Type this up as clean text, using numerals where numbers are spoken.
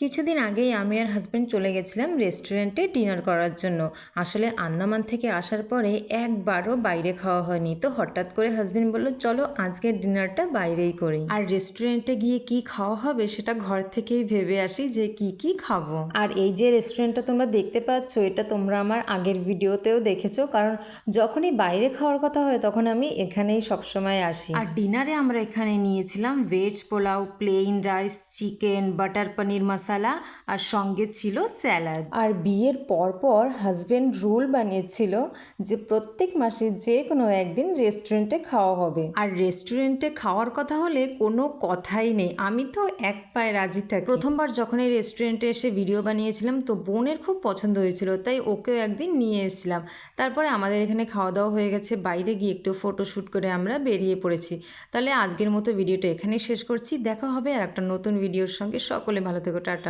কিছুদিন আগেই আমি আর হাজব্যান্ড চলে গেছিলাম রেস্টুরেন্টে ডিনার করার জন্য। আসলে আন্দামান থেকে আসার পরে একবারও বাইরে খাওয়া হয়নি, তো হঠাৎ করে হাজব্যান্ড বলল চলো আজকের ডিনারটা বাইরেই করি। আর রেস্টুরেন্টে গিয়ে কি খাওয়া হবে সেটা ঘর থেকেই ভেবে আসি যে কি কি খাবো। আর এই যে রেস্টুরেন্টটা তোমরা দেখতে পাচ্ছ, এটা তোমরা আমার আগের ভিডিওতেও দেখেছো, কারণ যখনই বাইরে খাওয়ার কথা হয় তখন আমি এখানেই সবসময় আসি। আর ডিনারে আমরা এখানে নিয়েছিলাম veg pulao, plain rice, chicken, butter paneer masala, আর সঙ্গে ছিল স্যালাড। আর বিয়ের পর হাজব্যান্ড রুল বানিয়েছিল যে প্রত্যেক মাসে যে কোনো একদিন রেস্টুরেন্টে খাওয়া হবে। আর রেস্টুরেন্টে খাওয়ার কথা হলে কোনো কথাই নেই, আমি তো এক পায়ে রাজি থাকি। প্রথমবার যখন এই রেস্টুরেন্টে এসে ভিডিও বানিয়েছিলাম তো বোনের খুব পছন্দ হয়েছিল, তাই ওকেও একদিন নিয়ে এসেছিলাম। তারপরে আমাদের এখানে খাওয়া দাওয়া হয়ে গেছে, বাইরে গিয়ে একটু ফটোশ্যুট করে আমরা বেরিয়ে পড়েছি। তাহলে আজকের মতো ভিডিওটা এখানেই শেষ করছি, দেখা হবে আর একটা নতুন ভিডিওর সঙ্গে। সকলে ভালো থেকো, টাটা।